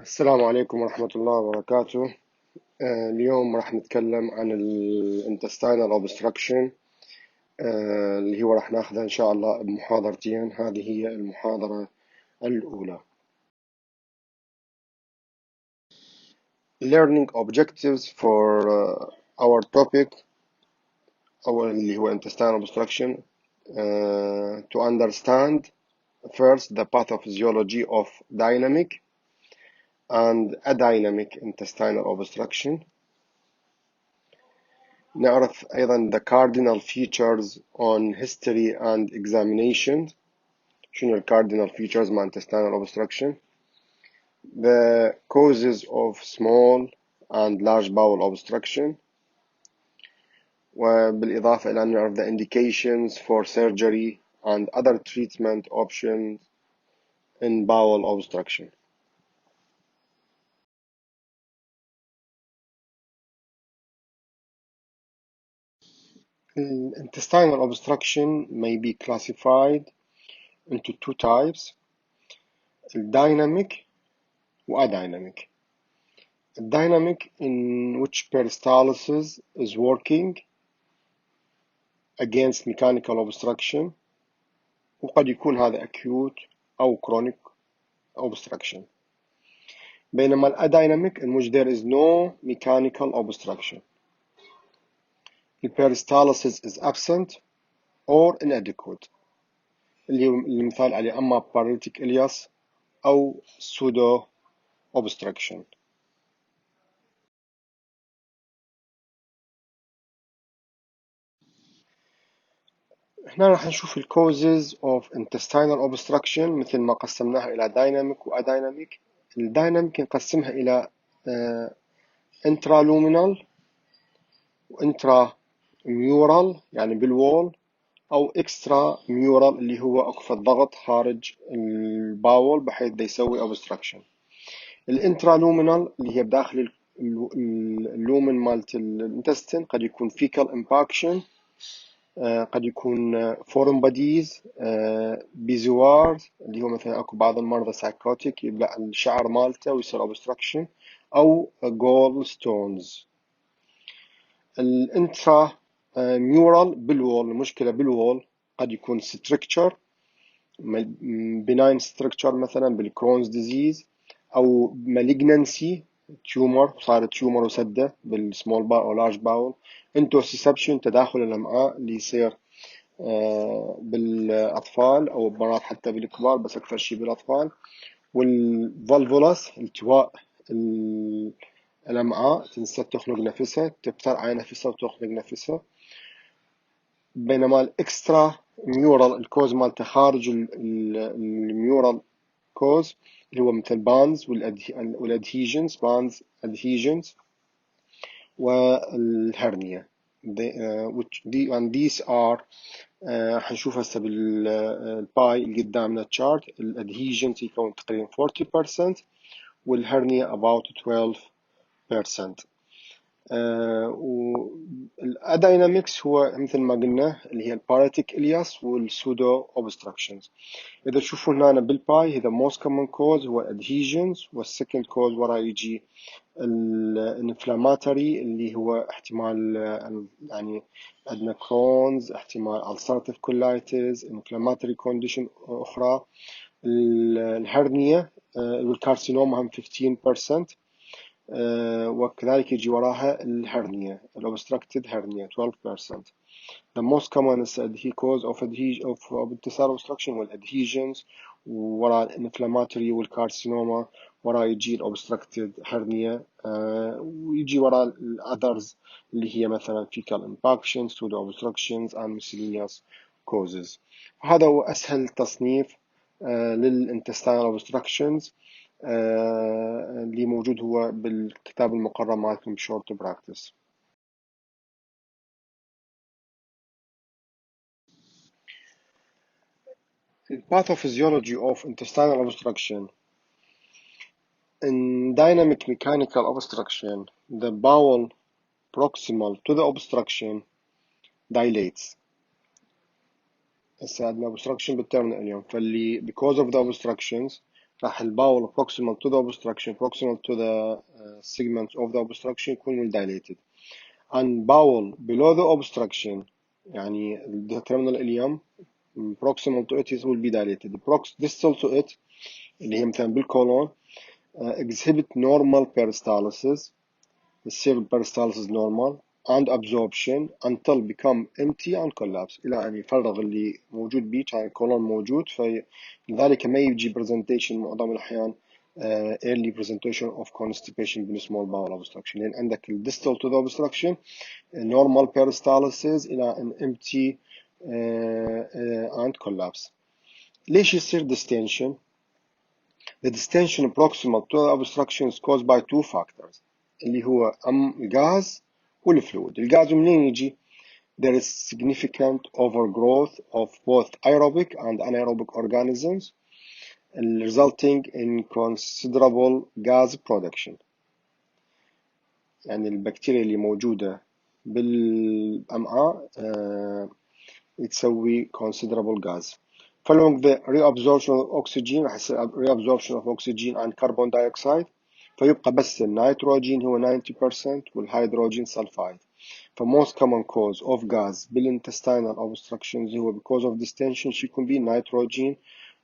السلام عليكم ورحمة الله وبركاته. اليوم راح نتكلم عن Intestinal Obstruction، اللي هو راح ناخذها إن شاء الله بمحاضرتين. هذه هي المحاضرة الأولى. Learning objectives for our topic أو اللي هو Intestinal Obstruction. To understand first the pathophysiology of dynamic and adynamic intestinal obstruction. نعرف أيضا the cardinal features on history and examination. شنو cardinal features مع intestinal obstruction. The causes of small and large bowel obstruction. وبالإضافة إلى أن نعرف the indications for surgery and other treatment options in bowel obstruction. Intestinal obstruction may be classified into two types: dynamic and adynamic. Dynamic, in which peristalsis is working against mechanical obstruction، وقد يكون هذا acute أو chronic obstruction. بينما الادynamic in which there is no mechanical obstruction. The peristalsis is absent or inadequate، اللي المثال عليه أما paralytic ileus أو pseudo obstruction. هنا راح نشوف ال causes of intestinal obstruction مثل ما قسمناها إلى dynamic و adynamic. الدايناميك نقسمها إلى intraluminal و intramural يعني بالوول، أو extramural اللي هو أكف الضغط خارج الباول بحيث ده يسوي obstruction. الانترالومينال اللي هي بداخل اللومن مالت الانتستين قد يكون fecal impaction، قد يكون فورم باديز، بيزوار اللي هو مثلا اكو بعض المرضى سايكوتيك يبلع الشعر مالته ويصير اوبستراكشن، او جول ستونز. الانترا ميورال بالوول، المشكله بالوول قد يكون ستركتشر بناين ستركتشر مثلا بالكرونز ديزيز، او مالجنانسي تيومر صارت تيومر وسده بالسمول باول او لارج باول. انتوسيسبشن تداخل الامعاء اللي يصير بالأطفال أو مرات حتى بالكبار بس أكثر شيء بالأطفال. والفالفولاس التواء الأمعاء تنسى تخنق نفسها، تبترعى نفسها وتخنق نفسها. بينما الإكسترا ميورال الكوز مالته خارج الميورال كوز اللي هو مثل بانز والادهيجنز، بانز ادهيجنز والهرنيا. and these are حنشوف هسه بالباي اللي قدامنا تشارت. الادهيجنز يكون تقريبا 40% والهرنيا about 12%. والاداينامكس هو مثل ما قلنا اللي هي الباراتيك الياس والسودو اوبستراكشنز. اذا تشوفوا هنا بالباي هذا most common cause هو adhesions، والسكند كوز ورا يجي الانفلاماتوري اللي هو احتمال يعني عندنا كرونز، احتمال ulcerative colitis، inflammatory condition اخرى. الهرنيا والكارسينوما هم 15%، وكذلك يجي وراها الهرنيا الobstructed hernia 12%. The most common cause of intestinal obstruction والadhesions، وراء الانفلاماتوري والكارسينوما، وراء يجي الobstructed hernia، ويجي وراء الاذرز اللي هي مثلا fecal impaction، pseudo obstructions and miscellaneous causes. هذا هو اسهل تصنيف للintestinal obstructions اللي موجود هو بالكتاب المقرر مالكم short practice. The pathophysiology of intestinal obstruction. In dynamic mechanical obstruction, the bowel proximal to the obstruction dilates. هسه عندنا obstruction بالterminal اليوم، فاللي because of the obstructions راح الباول proximal to the obstruction proximal to the segment of the obstruction يكون dilated and bowel below the obstruction يعني the terminal ileum proximal to it will be dilated distal to it اللي هي مثلا بالكولون exhibit normal peristalsis the cerebral peristalsis normal and absorption until become empty and collapse إلى أن يفرغ اللي موجود بيه كان الكولون موجود فلذلك ما يجي presentation معظم الأحيان early presentation of constipation بالsmall bowel obstruction لأن عندك distal to the obstruction normal peristalsis إلى an empty and collapse. ليش يصير distension؟ The distension proximal to the obstruction is caused by two factors اللي هو الغاز والفلويد. الغاز منين يجي؟ There is significant overgrowth of both aerobic and anaerobic organisms resulting in considerable gas production. يعني البكتيريا اللي موجودة بالأمعاء تسوي considerable gas. Following the reabsorption of oxygen راح يصير reabsorption of oxygen and carbon dioxide فيبقى بس النيتروجين هو 90% والهيدروجين سلفايد. فموست common cause of gas بالintestinal obstructions هو because of distension يكون به نيتروجين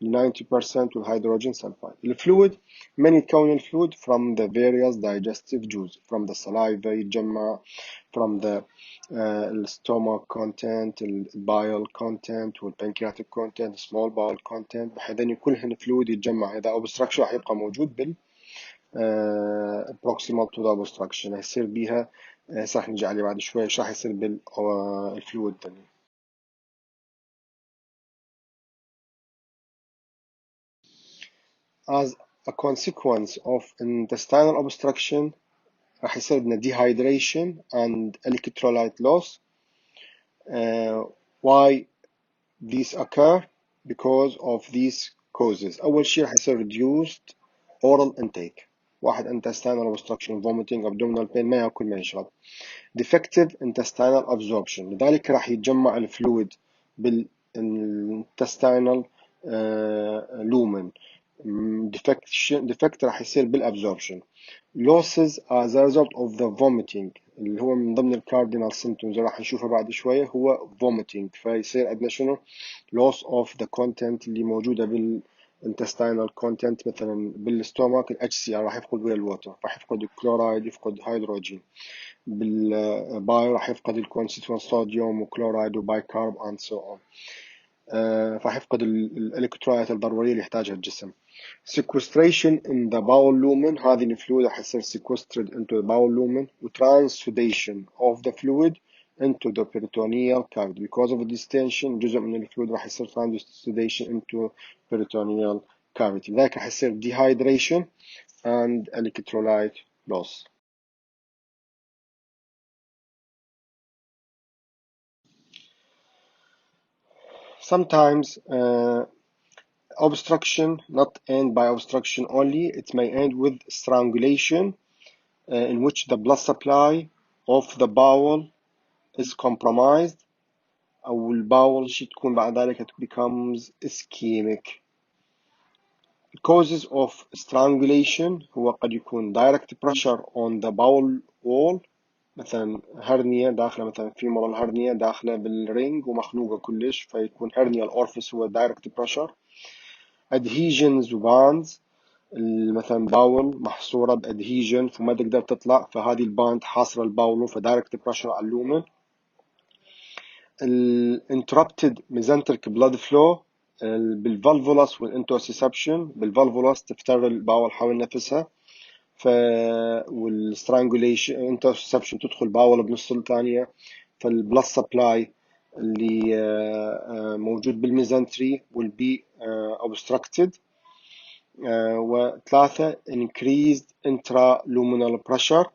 90% والهيدروجين سلفايد. الفلويد من يتكون الفلويد from the various digestive juices from the saliva يتجمع from the stomach content bile content والpancreatic content small bowel content بحيث كلهن فلويد يتجمع. إذا obstruction راح يبقى موجود بال proximal to the obstruction هيصير بيها راح نجي عليه بعد شوي ايش راح يصير بالفلويد الثاني. As a consequence of intestinal obstruction راح يصير لنا dehydration and electrolyte loss. Why these occur? Because of these causes. أول شيء راح يصير reduced oral intake. واحد intestinal obstruction vomiting abdominal pain ما ياكل ما يشرب. defective intestinal absorption لذلك راح يتجمع الفلويد بالintestinal lumen. defect راح يصير بالabsorption. losses as a result of the vomiting اللي هو من ضمن الكاردينال symptoms راح نشوفها بعد شوية هو vomiting فيصير عندنا شنو loss of the content اللي موجودة بالintestinal content مثلا بالستومك HCl راح يفقد ويا الوتر راح يفقد الكلورايد يفقد هيدروجين بالباي راح يفقد الكونستيتوينت صوديوم وكلورايد وبايكارب and so on. راح يفقد الالكترولايت الضرورية اللي يحتاجها الجسم. sequestration in the bowel lumen هذه الفلويد راح يصير sequestered into the bowel lumen وtransudation of the fluid into the peritoneal cavity because of the distension جزء من الفلويد راح يصير transudation into peritoneal cavity لذلك راح يصير dehydration and electrolyte loss. Sometimes obstruction not end by obstruction only, it may end with strangulation in which the blood supply of the bowel is compromised أو الباول شي تكون بعد ذلك it becomes ischemic. Causes of strangulation هو قد يكون direct pressure on the bowel wall مثلا هرنية داخلة مثلا femoral هرنية داخلة بالرينج ومخنوقة كلش فيكون hernial orifice هو direct pressure. adhesions وباندز مثلا باول محصورة بادهيجن فما تقدر تطلع فهذه الباند حاصرة الباول فدايركت بريشر على اللومن. interrupted mesenteric blood flow بالفالفولاس والانتوسيسبشن بالفالفولاس تفتر الباول حول نفسها والسترانجوليشن انتوسيسبشن تدخل باول بنص الثانية فالبلس سبلاي اللي موجود بالميزنتري will be obstructed. وثلاثة increased intraluminal pressure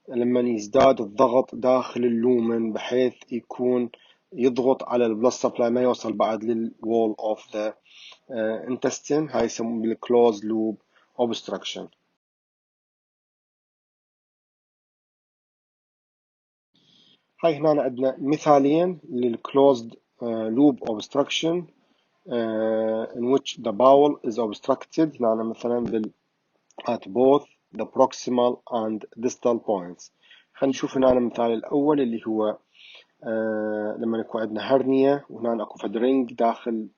لما يزداد الضغط داخل اللومن بحيث يكون يضغط على البلس سبلاي ما يوصل بعد للwall of the intestine هاي يسمون بالclosed loop obstruction. هاي هنا عندنا مثالين للclosed loop obstruction in which the bowel is obstructed. هنا مثلا at both the proximal and distal points. خلينا نشوف هنا المثال الأول اللي هو لما يكون عندنا هرنيا وهنا اكو فد رينج داخل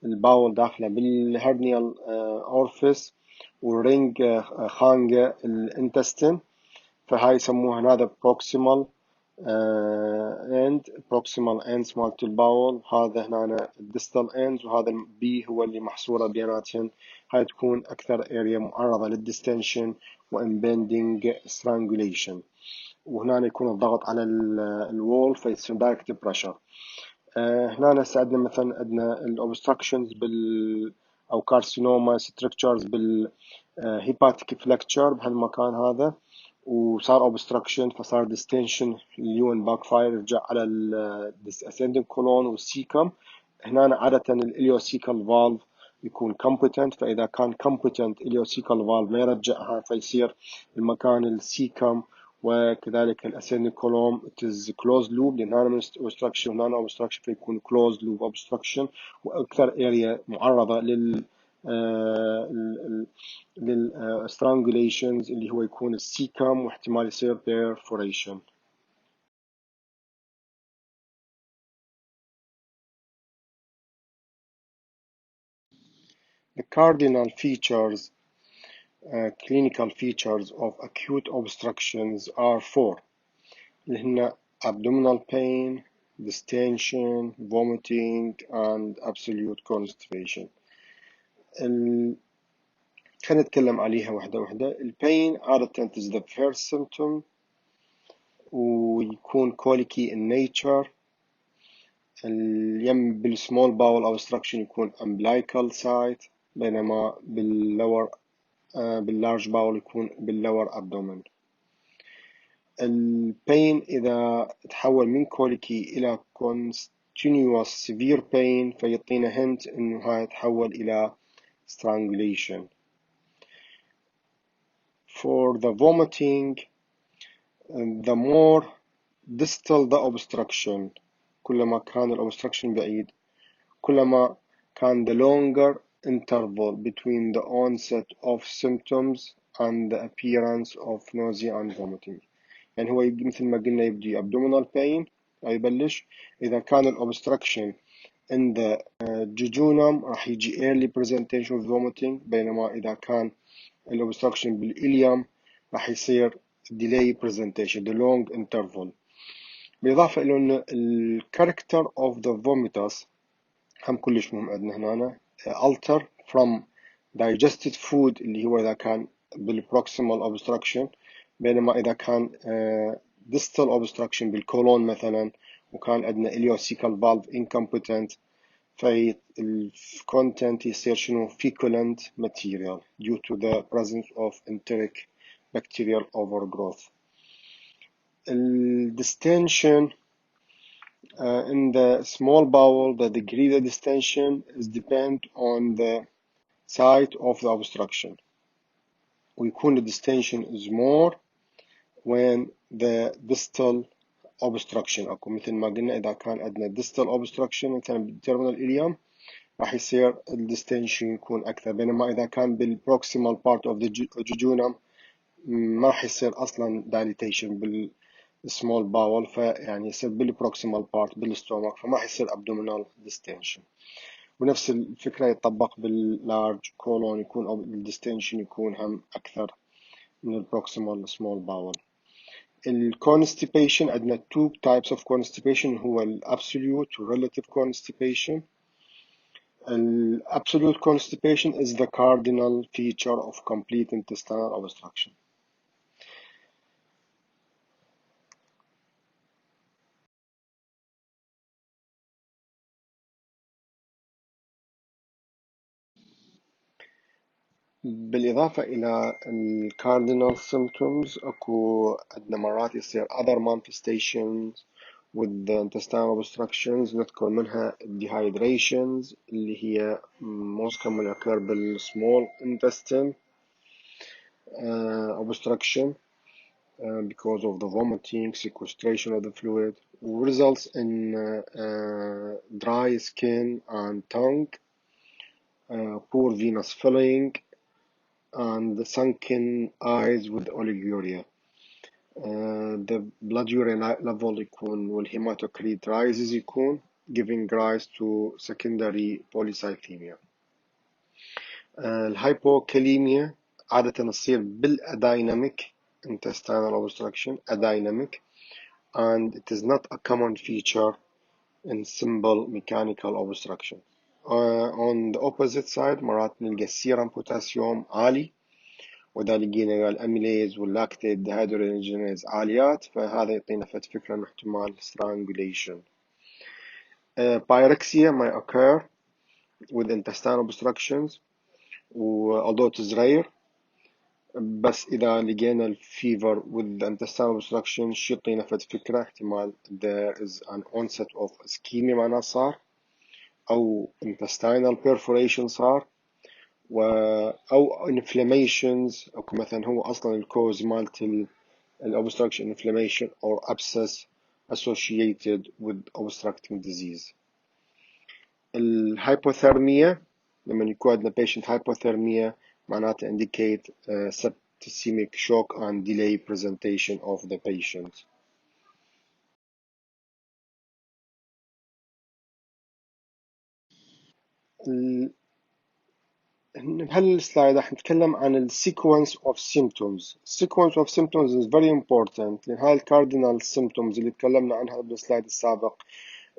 الباول داخله بالهرنيال اورفيس والرينج خانقه الانتستين، فهاي يسموها هذا proximal end proximal ends مالت الباول. هذا هنا distal ends وهذا البي هو اللي محصورة بيناتهم. هاي تكون أكثر area معرضة للديستنشن وإمبندنج strangulation، وهنا يكون الضغط على الوول فيصير دايركت بريشر. هنا هسه عندنا مثلا عندنا الاوبستراكشنز او كارسينوما ستركتشرز بالهيباتيك فلكتشر بهالمكان هذا، وصار اوبستراكشن فصار ديستنشن اليون باك فاير رجع على الاسندنج كولون والسيكم. هنا عادة الاليوسيكال فالف يكون competent، فإذا كان competent اليوسيكال فالف ما يرجعها فيصير المكان السيكم وكذلك الاسندنج كولوم it is closed loop، لأن هنا obstruction وهنا obstruction فيكون closed loop obstruction، وأكثر area معرضة strangulations اللي هو يكون السيكم واحتمال يصير perforation. The cardinal features clinical features of acute obstructions are four اللي هن abdominal pain, distension, vomiting and absolute constipation. خلينا نتكلم عليها واحدة واحدة. البين عادة is the first symptom ويكون colicky in nature. اليم بالسمول باول obstruction يكون umbilical site، بينما باللارج باول يكون باللور abdomen. البين إذا تحول من كوليكي إلى continuous severe pain فيعطينا hint إنه هاي تحول إلى strangulation. For the vomiting, the more distal the obstruction كلما كان الobstruction بعيد كلما كان the longer interval between the onset of symptoms and the appearance of nausea and vomiting. يعني هو مثل ما قلنا يبدي abdominal pain يبلش. إذا كان الobstruction in the jejunum راح يجي early presentation of vomiting، بينما إذا كان الobstruction بالإليوم راح يصير delay presentation the long interval. بالإضافة إلى أن ال character of the vomitus هم كلش مهم عندنا هنا alter from digested food اللي هو إذا كان بالproximal obstruction، بينما إذا كان distal obstruction بالكولون مثلا وكان عندنا ileocecal valve incompetent في الcontent يصير شنو feculent material due to the presence of enteric bacterial overgrowth. Distension in the small bowel, the degree of distension is depend on the site of the obstruction. ويكون the distension is more when the distal obstruction أكو، مثل ما قلنا إذا كان عندنا distal obstruction مثلا بالterminal ileum راح يصير distension يكون أكثر، بينما إذا كان بالproximal part of the jejunum ما راح يصير أصلا dilatation بالsmall bowel، فيعني يصير بالproximal part بالstomach فما راح يصير abdominal distension. ونفس الفكرة يطبق باللارج colon يكون distension يكون هم أكثر من الproximal small bowel. الconstipation عندنا two types of constipation هو absolute relative constipation. Absolute constipation is the cardinal feature of complete intestinal obstruction. بالإضافة إلى cardinal symptoms أكو عندنا مرات يصير other manifestations with the intestinal obstructions نذكر منها dehydrations اللي هي most commonly occur بالsmall intestine obstruction because of the vomiting, sequestration of the fluid, results in dry skin and tongue poor venous filling, and sunken eyes with oliguria. The blood urine level يكون والhematocrit rises يكون giving rise to secondary polycythemia. الهايبوكاليميا عادة تصير بالadynamic intestinal obstruction adynamic, and it is not a common feature in simple mechanical obstruction. On the opposite side مرات نلقى السيرم بوتاسيوم عالي، وإذا لقينا الأميليز واللاكتيت دهيدروجينيز عاليات فهذا يعطينا فكرة عن احتمال strangulation. Pyrexia may occur with intestinal obstructions, although it is rare. بس إذا لقينا الفيفر with intestinal obstruction شو يعطينا فكرة احتمال there is an onset of ischemia معناه صار، أو intestinal perforation صار، أو inflammations، أو مثلا هو أصلا الكوز مالت obstruction inflammation or abscess associated with obstructing disease. الهايبوثيرميا لما يكون عندنا patient hypothermia معناته indicate septicemic shock and delay presentation of the patient. بهالسلايد راح نتكلم عن ال sequence of symptoms. Sequence of symptoms is very important لأن هاي الكاردينال symptoms اللي تكلمنا عنها بالسلايد السابق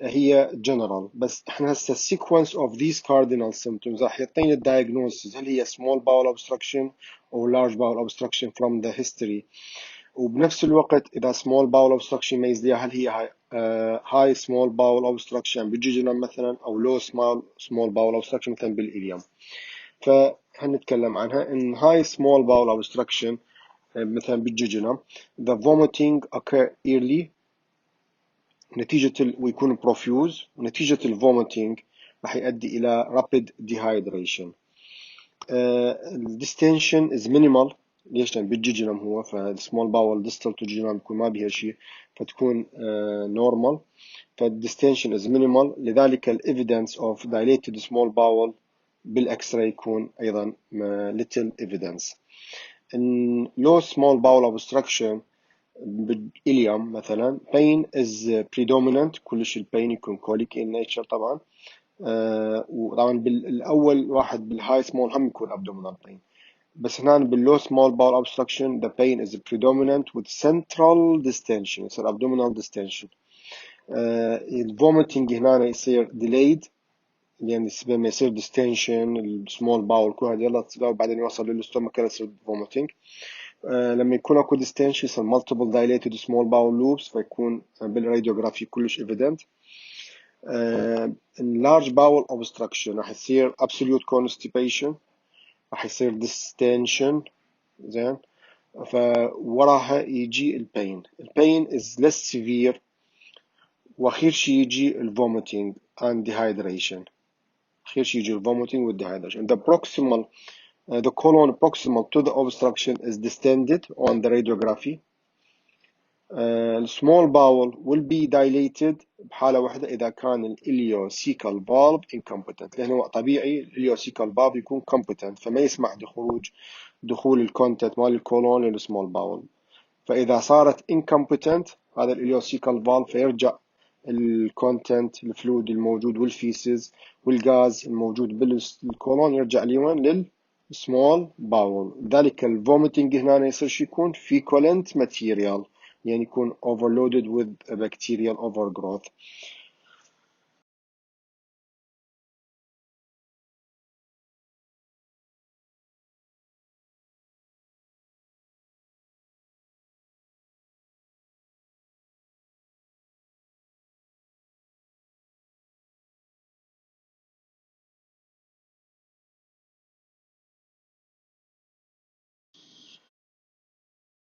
هي general، بس احنا هسه sequence of these cardinal symptoms راح يعطينا diagnosis هل هي small bowel obstruction أو large bowel obstruction from the history، وبنفس الوقت إذا small bowel obstruction يميز ليها هل هي high small bowel obstruction بالجيجنم مثلا أو low small bowel obstruction مثلا بالإليوم. فهنتكلم عنها in high small bowel obstruction مثلا بالجيجنم the vomiting occur early نتيجة ويكون profuse، ونتيجة الvomiting راح يؤدي إلى rapid dehydration. distension is minimal. ليش؟ لأن بالجيجنم هو فالسمول باول distal to jejunum يكون ما بيها شيء فتكون normal، فالdistension is minimal، لذلك ال evidence of dilated small bowel بالإكس راي يكون أيضا little evidence. In low small bowel obstruction بالإليوم مثلا pain is predominant، كلش البين يكون colic in nature طبعا. وطبعا بالأول واحد بالهاي small هم يكون abdominal pain، بس هنا باللو small bowel obstruction the pain is predominant with central distension، يصير abdominal distension. الvomiting هنا يصير delayed، يعني لما يصير distension السمول باول كل هذا يلا بعدين يوصل للستومك يصير vomiting. لما يكون اكو distension يصير multiple dilated small bowel loops فيكون بالراديوغرافي كلش evident. large bowel obstruction راح يصير absolute constipation، راح يصير distension زين، فوراها يجي البين is less severe، واخير شي يجي vomiting and dehydration. أخير شيء يجي vomiting with dehydration. The colon proximal to the obstruction is distended on the radiography. Small bowel will be dilated بحالة واحدة إذا كان الإليوسيكال valve incompetent، لأنه طبيعي الإليوسيكال valve يكون competent فما يسمح دخول الكونتنت مال الكولون للسمول باول. فإذا صارت incompetent هذا الإليوسيكال valve فيرجع الكونتنت الفلويد الموجود والفيسز والغاز الموجود بالكولون يرجع لوين؟ للسمول باول. ذلك الفوميتنج هنا يصير يكون feculent material، يعني يكون overloaded with bacterial overgrowth.